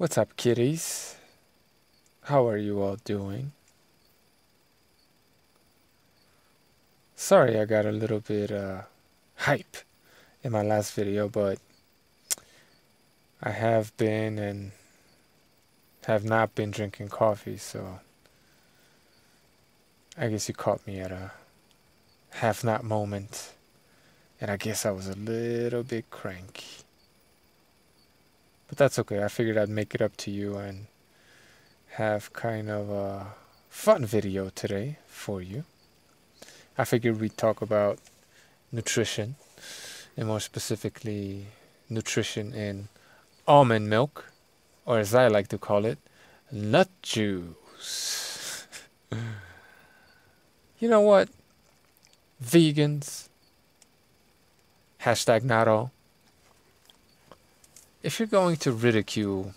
What's up, kitties? How are you all doing? Sorry I got a little bit hype in my last video, but I have been and have not been drinking coffee, so I guess you caught me at a have-not moment, and I guess I was a little bit cranky. But that's okay. I figured I'd make it up to you and have kind of a fun video today for you. I figured we'd talk about nutrition, and more specifically, nutrition in almond milk, or as I like to call it, nut juice. You know what? Vegans, hashtag not all. If you're going to ridicule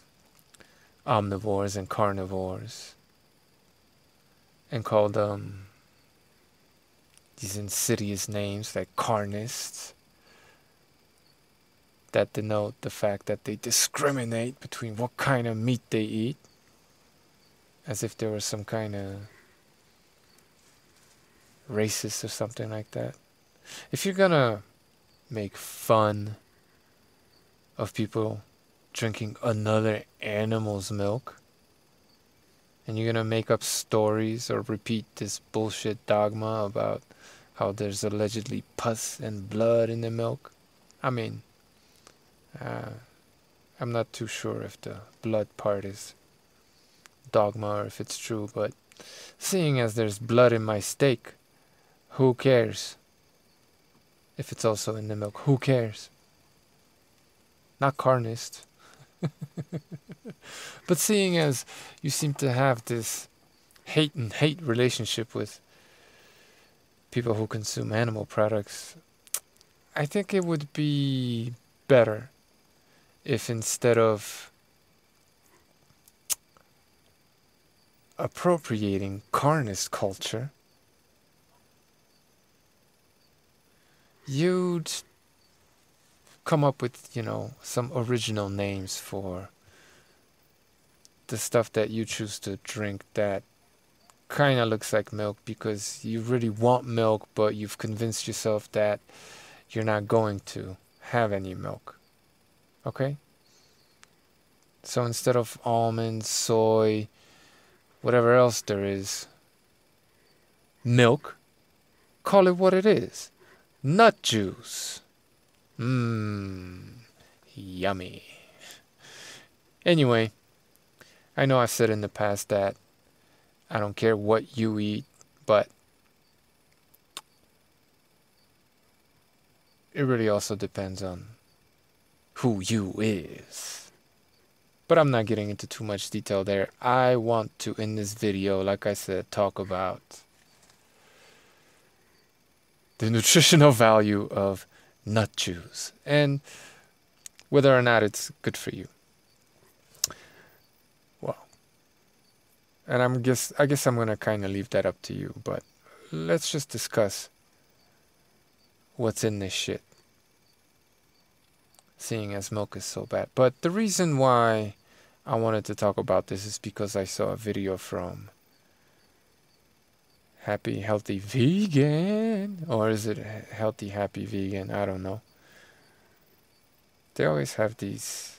omnivores and carnivores and call them these insidious names like carnists that denote the fact that they discriminate between what kind of meat they eat, as if there was some kind of racist or something like that. If you're gonna make fun of people drinking another animal's milk, and you're gonna make up stories or repeat this bullshit dogma about how there's allegedly pus and blood in the milk, I mean, I'm not too sure if the blood part is dogma or if it's true, but seeing as there's blood in my steak, who cares? If it's also in the milk, who cares? Not carnist. But seeing as you seem to have this hate and hate relationship with people who consume animal products, I think it would be better if instead of appropriating carnist culture, you'd come up with, some original names for the stuff that you choose to drink that kind of looks like milk because you really want milk, but you've convinced yourself that you're not going to have any milk. Okay? So instead of almonds, soy, whatever else there is, milk, call it what it is. Nut juice. Yummy. Anyway, I know I've said in the past that I don't care what you eat, but it really also depends on who you is. But I'm not getting into too much detail there. I want to, in this video, like I said, talk about the nutritional value of nut juice and whether or not it's good for you. Well, and I guess I'm gonna kind of leave that up to you, but let's just discuss what's in this shit, seeing as milk is so bad. But the reason why I wanted to talk about this is because I saw a video from Happy Healthy Vegan, or is it Healthy Happy Vegan? I don't know. They always have these,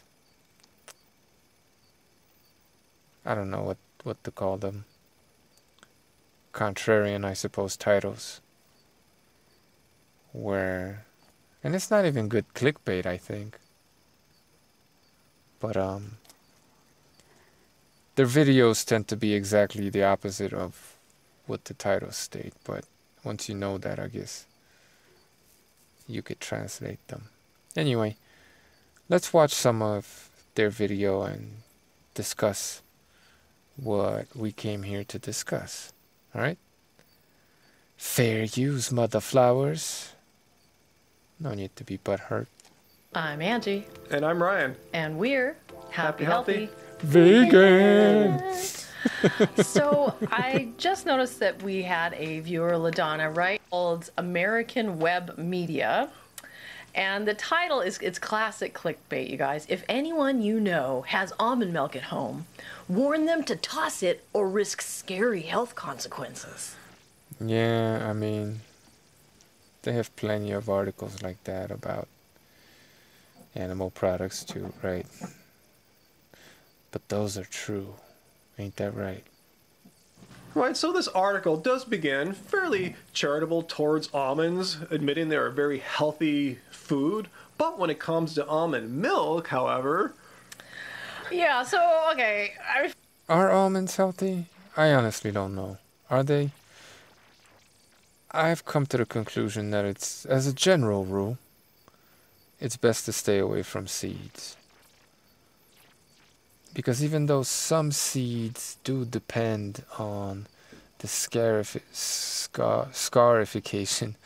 I don't know what to call them, contrarian, I suppose, titles, where, and it's not even good clickbait, I think, but their videos tend to be exactly the opposite of what the titles state, but once you know that, I guess you could translate them. Anyway, let's watch some of their video and discuss what we came here to discuss. Alright? Fair use, mother flowers. No need to be butthurt. I'm Angie. And I'm Ryan. And we're Happy Healthy Vegan! So I just noticed that we had a viewer, LaDonna, right, called American Web Media. And the title is, it's classic clickbait, you guys. If anyone you know has almond milk at home, warn them to toss it or risk scary health consequences. Yeah, I mean, they have plenty of articles like that about animal products too, right? But those are true. Ain't that right? Right, so this article does begin fairly charitable towards almonds, admitting they're a very healthy food. But when it comes to almond milk, however, Yeah, so, okay. Are almonds healthy? I honestly don't know. Are they? I've come to the conclusion that it's, as a general rule, it's best to stay away from seeds. Because even though some seeds do depend on the scarification,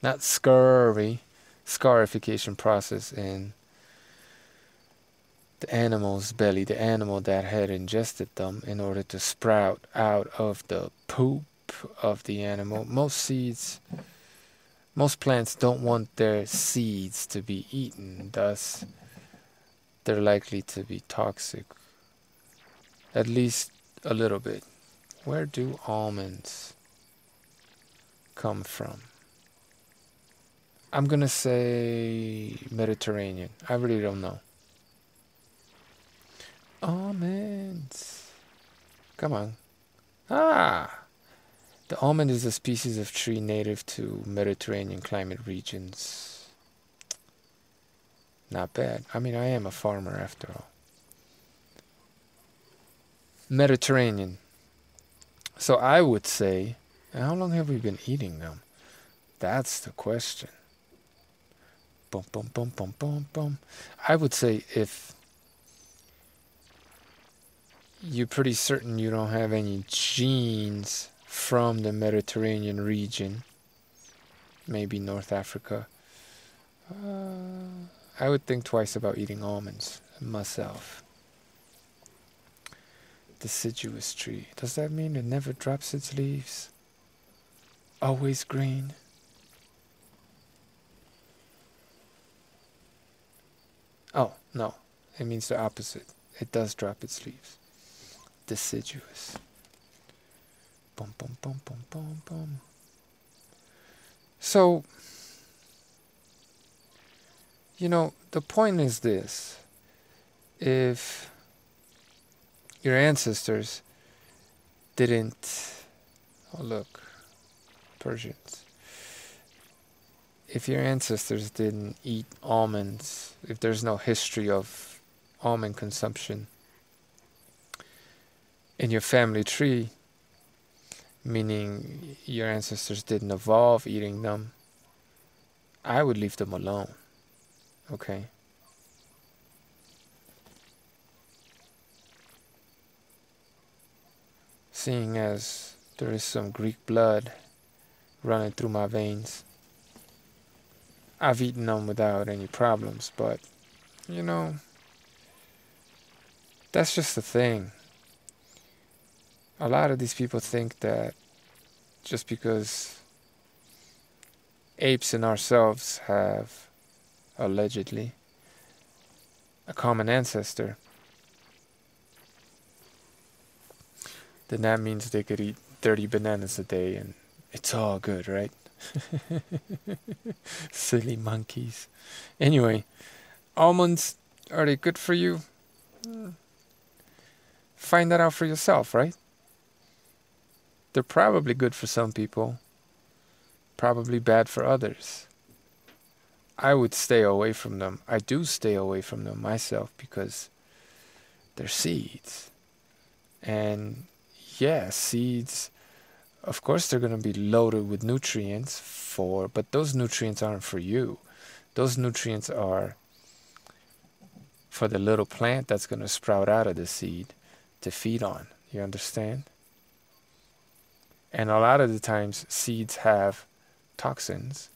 not scurvy, scarification process in the animal's belly, the animal that had ingested them, in order to sprout out of the poop of the animal. Most plants don't want their seeds to be eaten, thus they're likely to be toxic. At least a little bit. Where do almonds come from? I'm gonna say Mediterranean. I really don't know. Almonds. Come on. Ah! The almond is a species of tree native to Mediterranean climate regions. Not bad. I mean, I am a farmer after all. Mediterranean. So I would say, how long have we been eating them? That's the question. Boom, boom, boom, boom, boom, boom. I would say if you're pretty certain you don't have any genes from the Mediterranean region, maybe North Africa, I would think twice about eating almonds myself. Deciduous tree. Does that mean it never drops its leaves? Always green? Oh, no. It means the opposite. It does drop its leaves. Deciduous. Boom, boom, boom, boom, boom, boom. So, the point is this. If your ancestors didn't, oh look, Persians. If your ancestors didn't eat almonds, if there's no history of almond consumption in your family tree, meaning your ancestors didn't evolve eating them, I would leave them alone. Okay? Seeing as there is some Greek blood running through my veins, I've eaten them without any problems, but, that's just the thing. A lot of these people think that just because apes and ourselves have, allegedly, a common ancestor, then that means they could eat 30 bananas a day and it's all good, right? Silly monkeys. Anyway, almonds, are they good for you? Find that out for yourself, right? They're probably good for some people, probably bad for others. I would stay away from them. I do stay away from them myself because they're seeds. And yeah, seeds, of course they're going to be loaded with nutrients but those nutrients aren't for you. Those nutrients are for the little plant that's going to sprout out of the seed to feed on. You understand? And a lot of the times seeds have toxins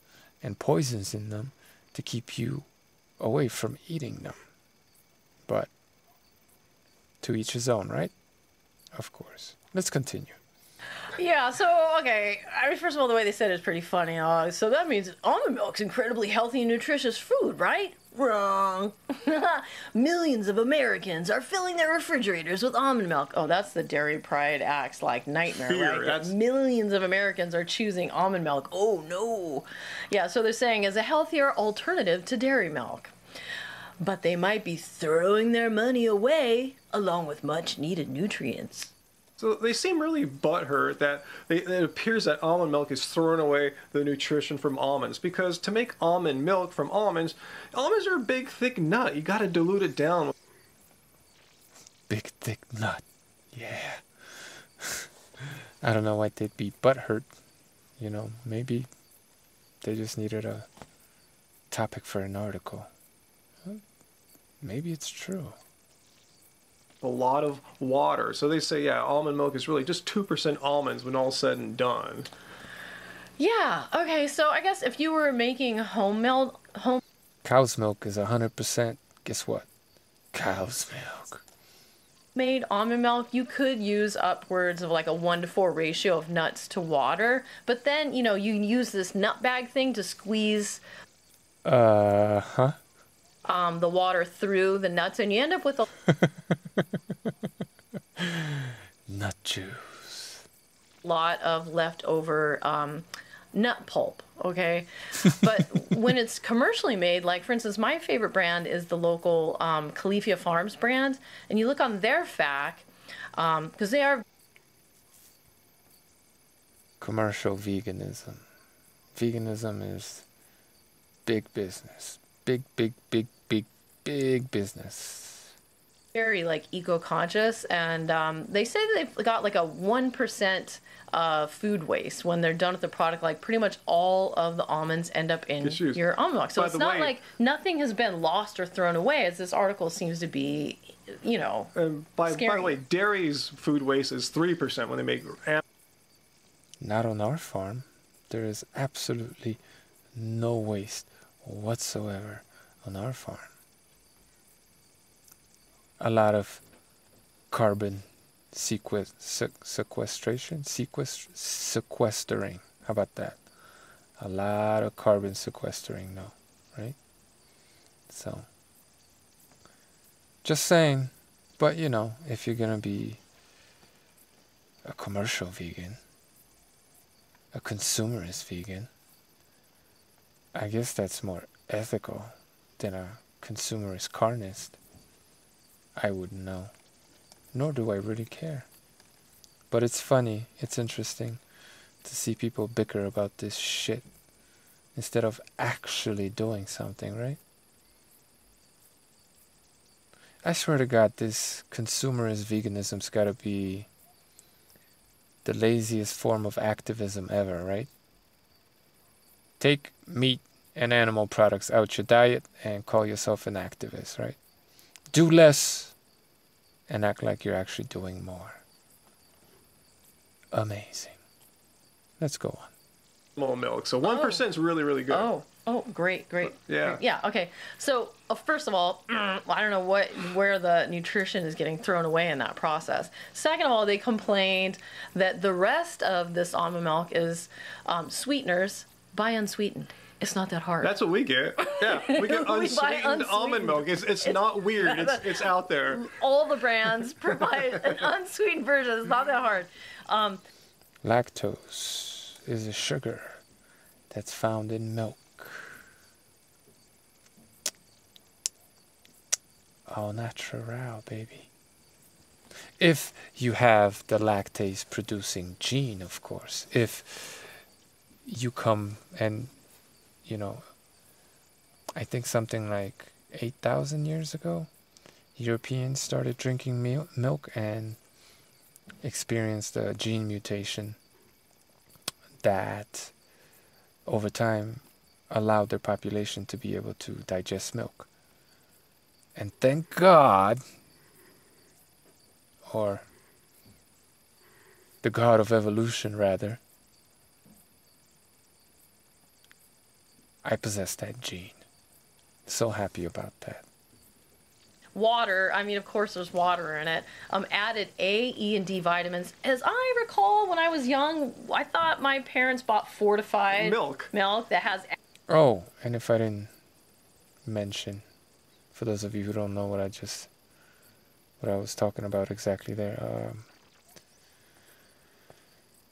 and poisons in them to keep you away from eating them. But to each his own, right? Of course. Let's continue. Yeah, so, okay. I mean, first of all, the way they said it is pretty funny. So that means almond milk's incredibly healthy and nutritious food, right? Wrong. Millions of Americans are filling their refrigerators with almond milk. Oh, that's the Dairy Pride Act's like nightmare, Fear, right? That that's millions of Americans are choosing almond milk. Oh, no. Yeah, so they're saying as a healthier alternative to dairy milk. But they might be throwing their money away along with much needed nutrients. so they seem really butthurt that it appears that almond milk is throwing away the nutrition from almonds because to make almond milk from almonds, almonds are a big thick nut. You got to dilute it down. Big thick nut. Yeah. I don't know why they'd be butthurt. You know, maybe they just needed a topic for an article. Maybe it's true. A lot of water. So they say, yeah, almond milk is really just 2% almonds when all's said and done. Yeah, okay, so I guess if you were making Cow's milk is 100%. Guess what? Cow's milk. made almond milk, you could use upwards of like a 1-to-4 ratio of nuts to water, but then, you use this nut bag thing to squeeze Huh? the water through the nuts, and you end up with a Nut juice. lot of leftover nut pulp, okay? But when it's commercially made, like for instance, my favorite brand is the local Califia Farms brand, and you look on their FAQ, because they are Commercial veganism. Veganism is big business. Big, big, big, big, big business. very like eco-conscious, and they say that they've got like a 1% food waste when they're done with the product. Like pretty much all of the almonds end up in Issues. your almond milk, so By it's the not way- like nothing has been lost or thrown away, as this article seems to be, And by the Scary. way, dairy's food waste is 3% when they make. Not on our farm. There is absolutely no waste whatsoever on our farm. A lot of carbon sequestering. How about that? A lot of carbon sequestering now, right? So, just saying. But if you're gonna be a commercial vegan, a consumerist vegan, I guess that's more ethical than a consumerist carnist. I wouldn't know. Nor do I really care. But it's funny, it's interesting to see people bicker about this shit instead of actually doing something, right? I swear to God, this consumerist veganism's gotta be the laziest form of activism ever, right? Take meat and animal products out your diet and call yourself an activist, right? Do less and act like you're actually doing more. Amazing. Let's go on. Almond milk. So 1% is really, really good. Oh, great. Yeah. Great. Yeah, okay. So, first of all, I don't know where the nutrition is getting thrown away in that process. Second of all, they complained that the rest of this almond milk is sweeteners. Buy unsweetened. It's not that hard. That's what we get. Yeah, we get We buy unsweetened almond milk. It's not weird. It's out there. All the brands provide an unsweetened version. It's not that hard. Lactose is a sugar that's found in milk. Au natural, baby. If you have the lactase producing gene, of course. If you come and, I think something like 8,000 years ago, Europeans started drinking milk and experienced a gene mutation that over time allowed their population to be able to digest milk. And thank God, or the God of evolution rather, I possess that gene. So happy about that. water, I mean, of course there's water in it, added A, E, and D vitamins. As I recall, when I was young, I thought my parents bought fortified Milk. that has... Oh, and if I didn't mention, for those of you who don't know what I was talking about exactly there,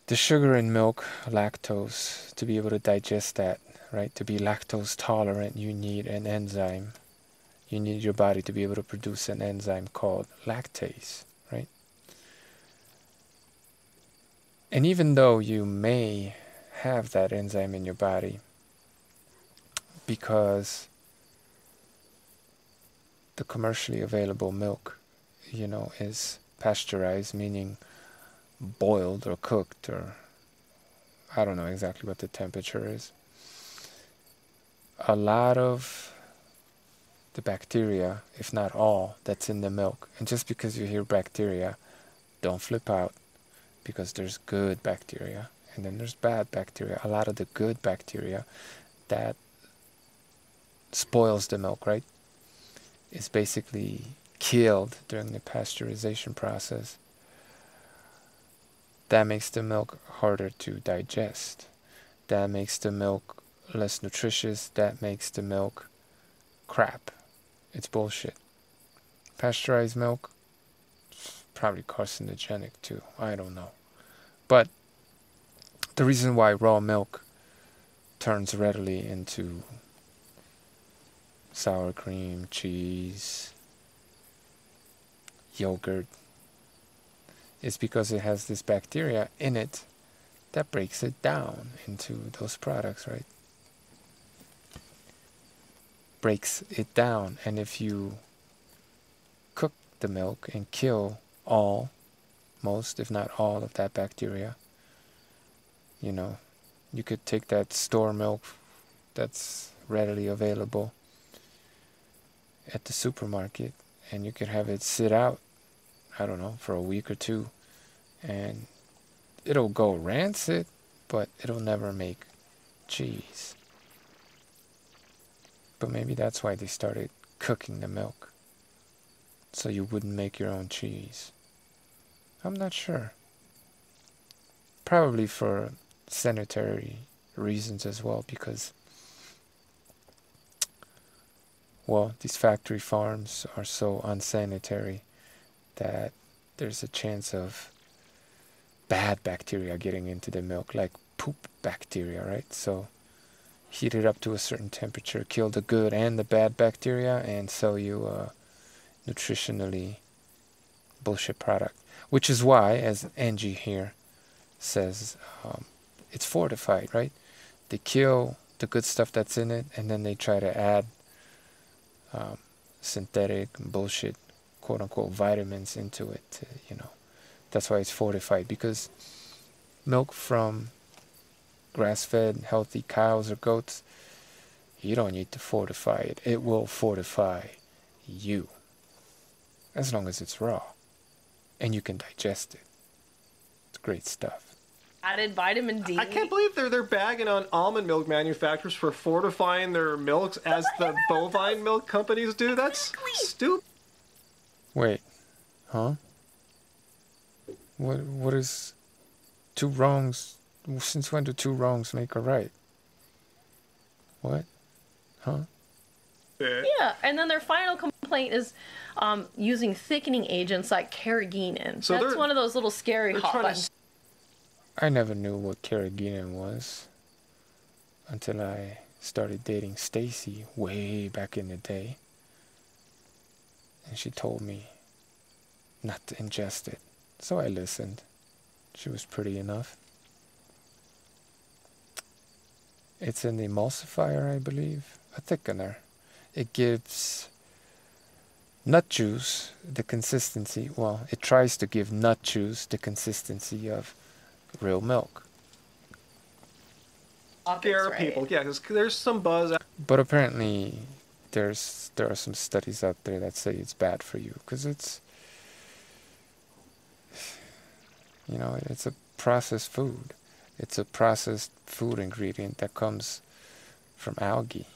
the sugar in milk, lactose, to be able to digest that, right? To be lactose tolerant, you need an enzyme. You need your body to be able to produce an enzyme called lactase, right? And even though you may have that enzyme in your body, because the commercially available milk, is pasteurized, meaning boiled or cooked, or I don't know exactly what the temperature is. A lot of the bacteria, if not all, that's in the milk. And just because you hear bacteria, don't flip out, because there's good bacteria and then there's bad bacteria. A lot of the good bacteria that spoils the milk, right, is basically killed during the pasteurization process. That makes the milk harder to digest. That makes the milk less nutritious. That makes the milk crap. It's bullshit. Pasteurized milk, probably carcinogenic too. I don't know. But the reason why raw milk turns readily into sour cream, cheese, yogurt, is because it has this bacteria in it that breaks it down into those products, right? Breaks it down. And if you cook the milk and kill most, if not all, of that bacteria, you could take that store milk that's readily available at the supermarket and you could have it sit out, I don't know, for a week or two, and it'll go rancid, but it'll never make cheese. But maybe that's why they started cooking the milk, so you wouldn't make your own cheese. I'm not sure. Probably for sanitary reasons as well, because, well, these factory farms are so unsanitary that there's a chance of bad bacteria getting into the milk, like poop bacteria, right? So heat it up to a certain temperature, kill the good and the bad bacteria, and sell you a nutritionally bullshit product. Which is why, as Angie here says, it's fortified, right? They kill the good stuff that's in it, and then they try to add synthetic bullshit, quote unquote, vitamins into it. That's why it's fortified, because milk from grass-fed healthy cows or goats, you don't need to fortify it. It will fortify you, as long as it's raw and you can digest it. It's great stuff. Added vitamin D. I can't believe they're bagging on almond milk manufacturers for fortifying their milks as the bovine milk companies do. That's stupid. Wait, huh? What is two wrongs? Since when do two wrongs make a right? What? Huh? Yeah, and then their final complaint is using thickening agents like carrageenan. So that's one of those little scary hot buttons. I never knew what carrageenan was until I started dating Stacy way back in the day. And she told me not to ingest it. So I listened. She was pretty enough. It's an emulsifier, I believe, a thickener. It gives nut juice the consistency, well, it tries to give nut juice the consistency of real milk. Scare people, yeah, because there's some buzz. But apparently there are some studies out there that say it's bad for you, because it's a processed food. It's a processed food ingredient that comes from algae.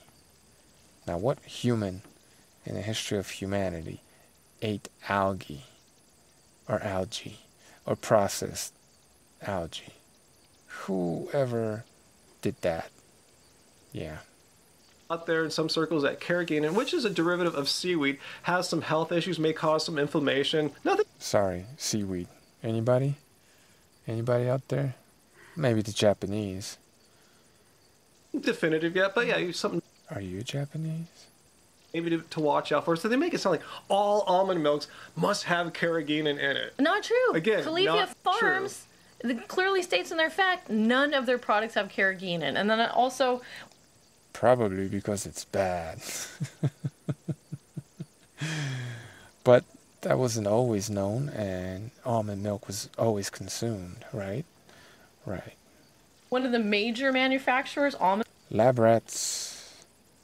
Now, what human in the history of humanity ate algae or processed algae. Whoever did that. Yeah. Out there in some circles that carrageenan, which is a derivative of seaweed, has some health issues, may cause some inflammation. Nothing Sorry, seaweed. Anybody? Anybody out there? Maybe the Japanese. definitive yet, but yeah, something Are you Japanese? maybe to watch out for. So they make it sound like all almond milks must have carrageenan in it. Not true. Again, Califia not Farms clearly states in their fact none of their products have carrageenan. And then also, Probably because it's bad. But that wasn't always known, and almond milk was always consumed, right? Right. one of the major manufacturers, Almond, Lab rats.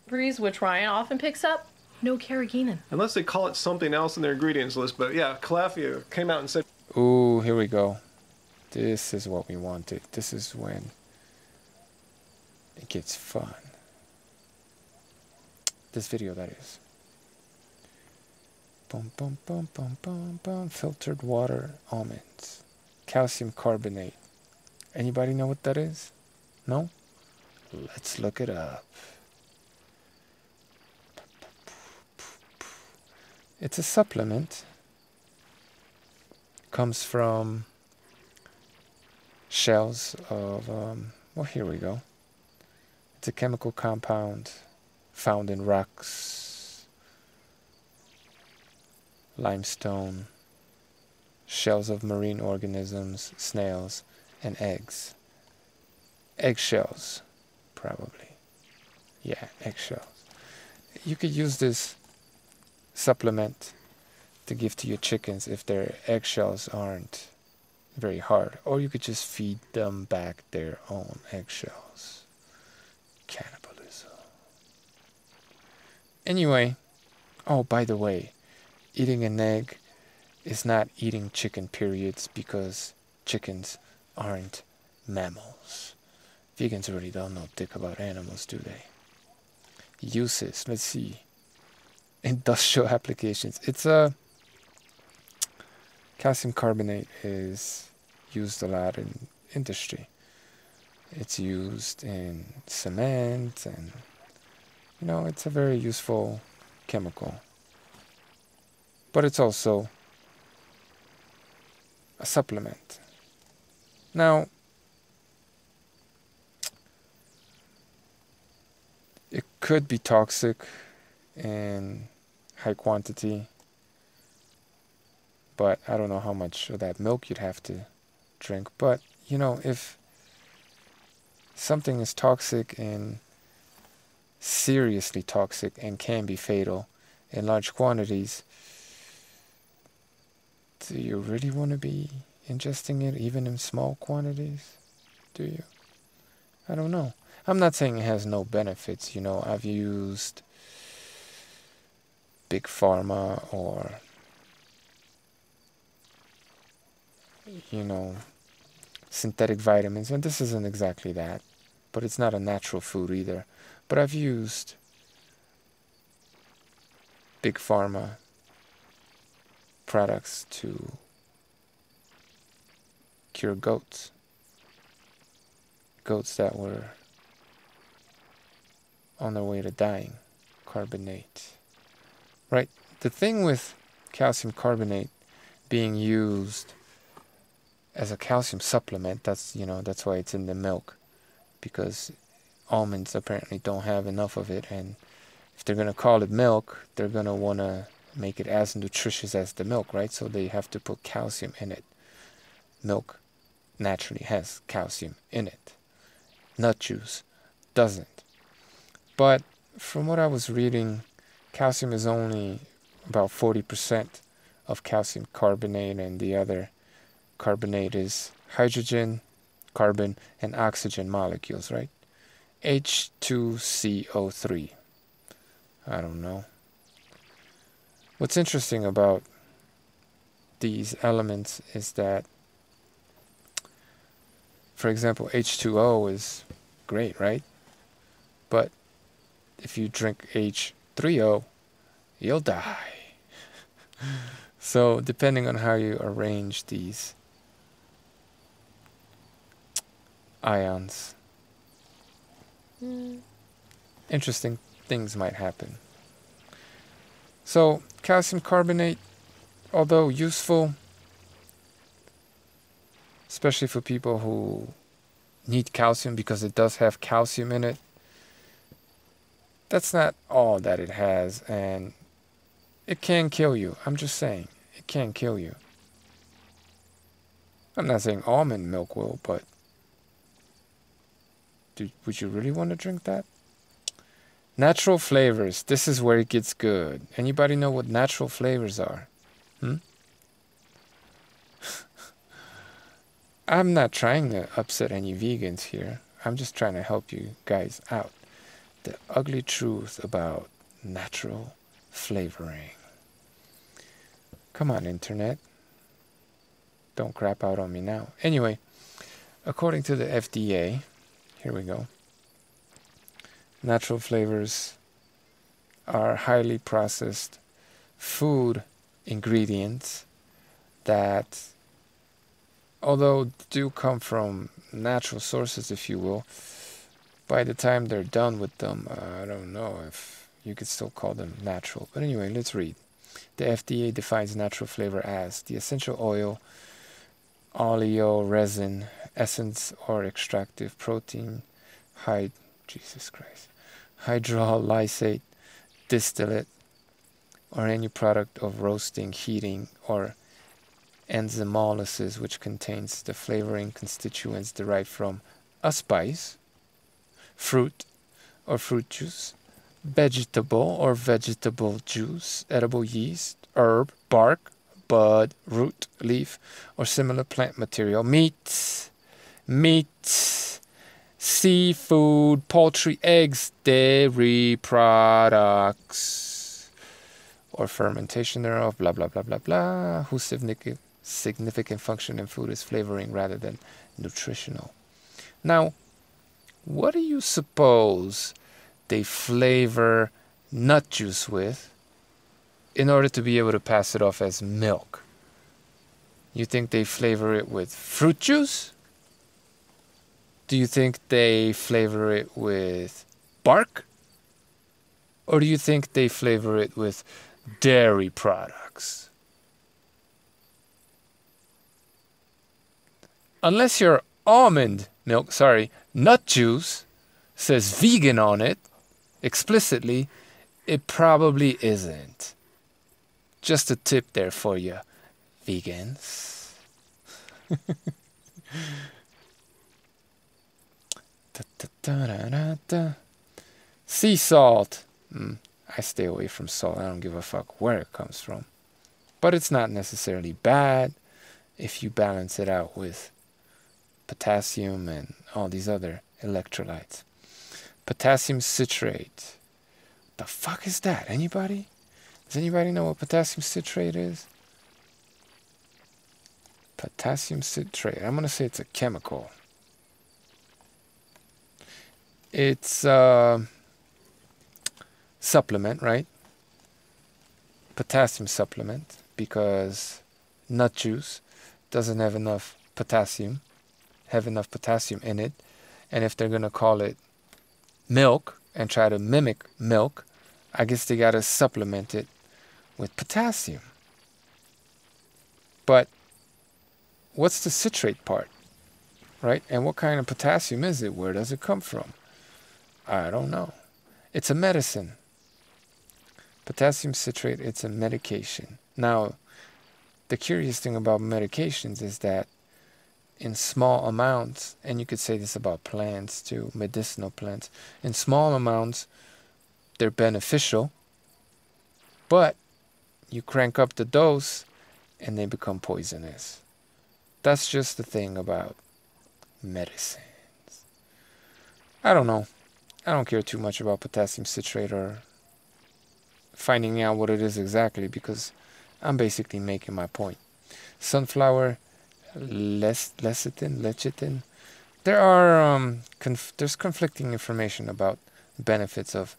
which Ryan often picks up, no carrageenan. Unless they call it something else in their ingredients list. But yeah, Calafia came out and said, Ooh, here we go. This is what we wanted. This is when it gets fun. This video, that is. Boom, boom, boom, boom, boom, boom. Filtered water almonds. Calcium carbonate. Anybody know what that is? No? Let's look it up. It's a supplement. Comes from shells of, well, here we go. It's a chemical compound found in rocks, limestone, shells of marine organisms, snails, and eggs. Eggshells, probably. Yeah, eggshells. You could use this supplement to give to your chickens if their eggshells aren't very hard, or you could just feed them back their own eggshells. Cannibalism. Anyway, oh, by the way, eating an egg is not eating chicken periods, because chickens aren't mammals. Vegans really don't know dick about animals, do they? Uses, let's see. Industrial applications. It's a calcium carbonate is used a lot in industry. It's used in cement, and you know, it's a very useful chemical. But it's also a supplement. Now, it could be toxic in high quantity, but I don't know how much of that milk you'd have to drink. But, you know, if something is toxic and seriously toxic and can be fatal in large quantities, do you really want to be ingesting it even in small quantities? Do you? I don't know. I'm not saying it has no benefits. You know, I've used big pharma or, you know, synthetic vitamins, and this isn't exactly that, but it's not a natural food either. But I've used big pharma products to cure goats that were on their way to dying. Carbonate, right? The thing with calcium carbonate being used as a calcium supplement, that's, you know, that's why it's in the milk, because almonds apparently don't have enough of it, and if they're going to call it milk, they're going to want to make it as nutritious as the milk, right? So they have to put calcium in it. Milk naturally has calcium in it. Nut juice doesn't. But from what I was reading, calcium is only about 40% of calcium carbonate, and the other carbonate is hydrogen, carbon, and oxygen molecules, right? H2CO3. I don't know. What's interesting about these elements is that, for example, H2O is great, right? But if you drink H3O, you'll die. So depending on how you arrange these ions, interesting things might happen. So calcium carbonate, although useful, especially for people who need calcium because it does have calcium in it, that's not all that it has, and it can kill you. I'm just saying, it can kill you. I'm not saying almond milk will, but would you really want to drink that? Natural flavors. This is where it gets good. Anybody know what natural flavors are? I'm not trying to upset any vegans here. I'm just trying to help you guys out. The ugly truth about natural flavoring. Come on, internet. Don't crap out on me now. Anyway, according to the FDA, here we go. Natural flavors are highly processed food ingredients that, although do come from natural sources, if you will, by the time they're done with them, I don't know if you could still call them natural. But anyway, let's read. The FDA defines natural flavor as the essential oil, oleo, resin, essence, or extractive protein, Jesus Christ, hydrolysate, distillate, or any product of roasting, heating, or enzymolysis which contains the flavoring constituents derived from a spice, fruit or fruit juice, vegetable or vegetable juice, edible yeast, herb, bark, bud, root, leaf, or similar plant material, meats, seafood, poultry, eggs, dairy products, or fermentation thereof, blah, blah, blah, blah, blah, whose significant function in food is flavoring rather than nutritional. Now, what do you suppose they flavor nut juice with in order to be able to pass it off as milk? You think they flavor it with fruit juice? Do you think they flavor it with bark? Or do you think they flavor it with dairy products? Unless your nut juice says vegan on it explicitly, it probably isn't. Just a tip there for you, vegans. Sea salt. I stay away from salt. I don't give a fuck where it comes from. But it's not necessarily bad if you balance it out with potassium and all these other electrolytes. Potassium citrate. The fuck is that? Anybody? Does anybody know what potassium citrate is? Potassium citrate. I'm going to say it's a chemical. It's a supplement, right? Potassium supplement, because nut juice doesn't have enough potassium in it. And if they're going to call it milk and try to mimic milk, I guess they got to supplement it with potassium. But what's the citrate part, right? And what kind of potassium is it? Where does it come from? I don't know. It's a medicine. Potassium citrate, it's a medication. Now, the curious thing about medications is that in small amounts, and you could say this about plants too, medicinal plants, in small amounts, they're beneficial, but you crank up the dose and they become poisonous. That's just the thing about medicines. I don't know. I don't care too much about potassium citrate or finding out what it is exactly, because I'm basically making my point. Sunflower lecithin. There's conflicting information about benefits of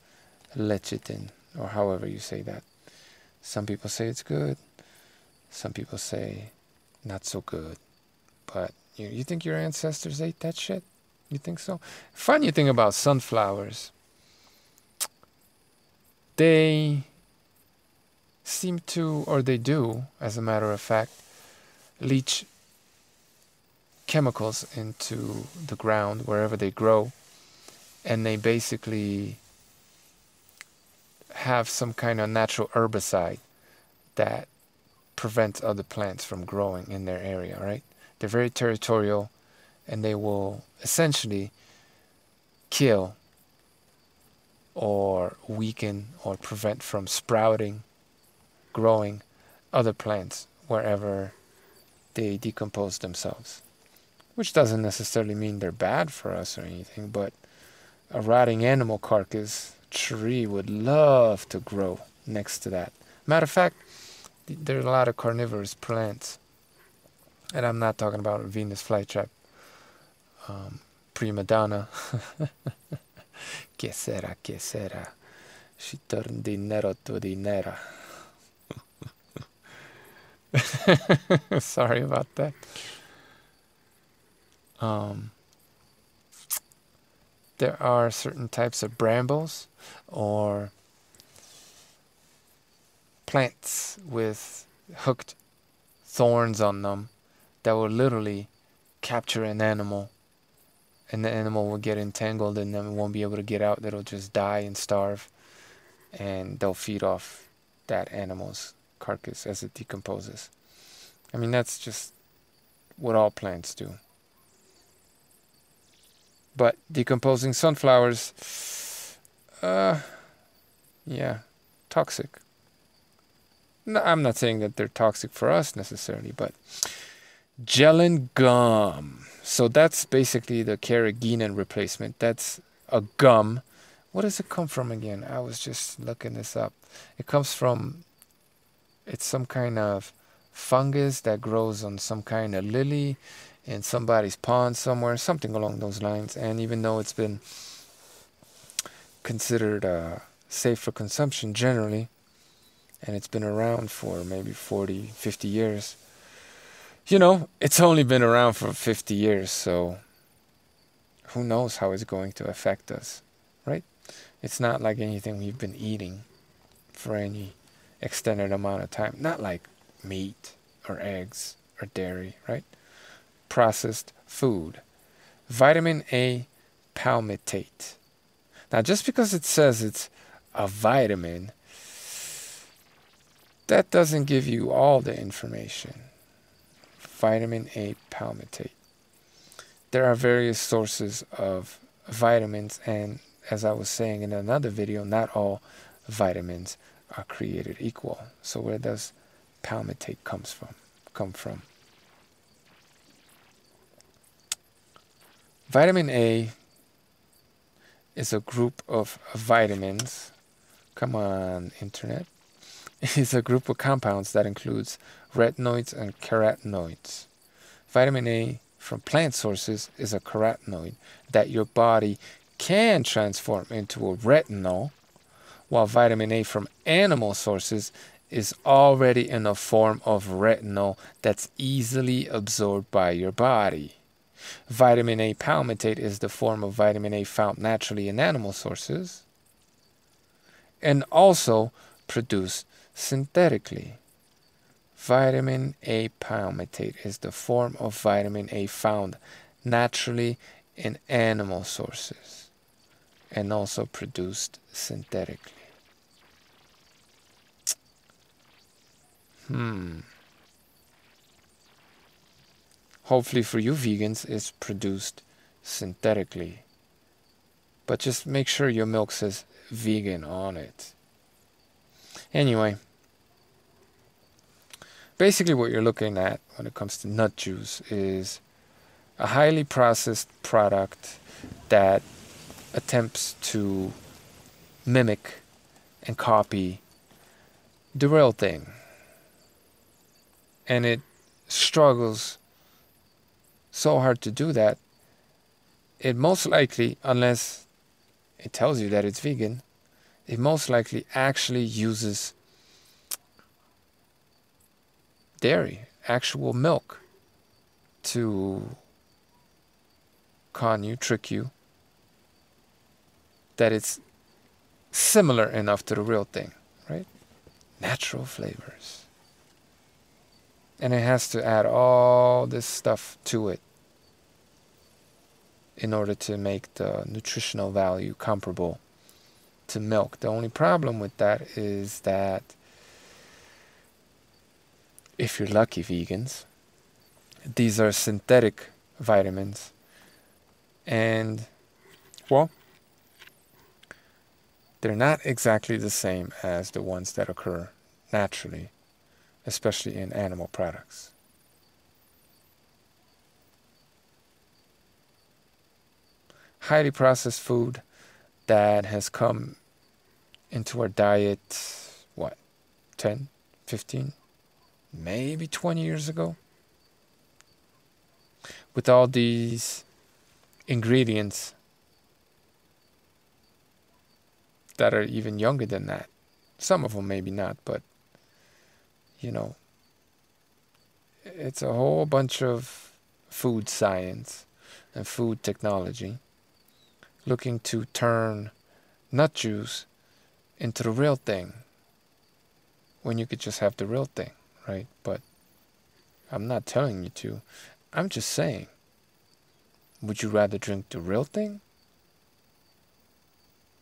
lecithin, or however you say that. Some people say it's good. Some people say not so good. But you think your ancestors ate that shit? You think so? Funny thing about sunflowers, they seem to, or they do, as a matter of fact, leach chemicals into the ground wherever they grow, and they basically have some kind of natural herbicide that prevents other plants from growing in their area, right? They're very territorial, and they will essentially kill or weaken or prevent from sprouting, growing other plants wherever they decompose themselves. Which doesn't necessarily mean they're bad for us or anything, but a rotting animal carcass tree would love to grow next to that. Matter of fact, there are a lot of carnivorous plants, and I'm not talking about Venus flytrap, prima donna. Que sera, que sera. She turned dinero to dinero. Sorry about that. There are certain types of brambles or plants with hooked thorns on them that will literally capture an animal, and the animal will get entangled and then won't be able to get out. It'll just die and starve, and they'll feed off that animal's carcass as it decomposes. I mean, that's just what all plants do. But decomposing sunflowers, yeah, toxic. No, I'm not saying that they're toxic for us necessarily, but gellan gum. So that's basically the carrageenan replacement. That's a gum. What does it come from again? I was just looking this up. It comes from, it's some kind of fungus that grows on some kind of lily in somebody's pond somewhere, something along those lines. And even though it's been considered safe for consumption generally, and it's been around for maybe 40, 50 years, you know, it's only been around for 50 years, so who knows how it's going to affect us, right? It's not like anything we've been eating for any extended amount of time. Not like meat or eggs or dairy, right? Processed food. Vitamin A palmitate. Now, just because it says it's a vitamin, that doesn't give you all the information. Vitamin A palmitate. There are various sources of vitamins, and as I was saying in another video, not all vitamins are created equal. So where does palmitate come from? Vitamin A is a group of vitamins. Come on, internet. It's a group of compounds that includes retinoids and carotenoids. Vitamin A from plant sources is a carotenoid that your body can transform into a retinol, while vitamin A from animal sources is already in a form of retinol that's easily absorbed by your body. Vitamin A palmitate is the form of vitamin A found naturally in animal sources and also produced synthetically. Vitamin A palmitate is the form of vitamin A found naturally in animal sources and also produced synthetically. Hopefully for you vegans, it's produced synthetically. But just make sure your milk says vegan on it. Anyway, basically what you're looking at when it comes to nut juice is a highly processed product that attempts to mimic and copy the real thing. And it struggles so hard to do that. It most likely, unless it tells you that it's vegan, it most likely actually uses dairy, actual milk, to con you, trick you, that it's similar enough to the real thing, right? Natural flavors. And it has to add all this stuff to it in order to make the nutritional value comparable to milk. The only problem with that is that if you're lucky, vegans, these are synthetic vitamins. And, well, they're not exactly the same as the ones that occur naturally, especially in animal products. Highly processed food that has come into our diet, what, 10, 15, maybe 20 years ago? With all these ingredients that are even younger than that. Some of them maybe not, but, you know, it's a whole bunch of food science and food technology looking to turn nut juice into the real thing when you could just have the real thing, right? But I'm not telling you to. I'm just saying, would you rather drink the real thing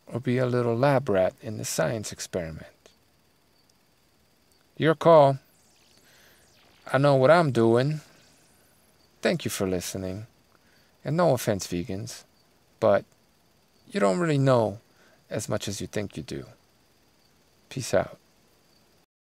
or be a little lab rat in the science experiment? Your call. I know what I'm doing. Thank you for listening. And no offense, vegans, but you don't really know as much as you think you do. Peace out.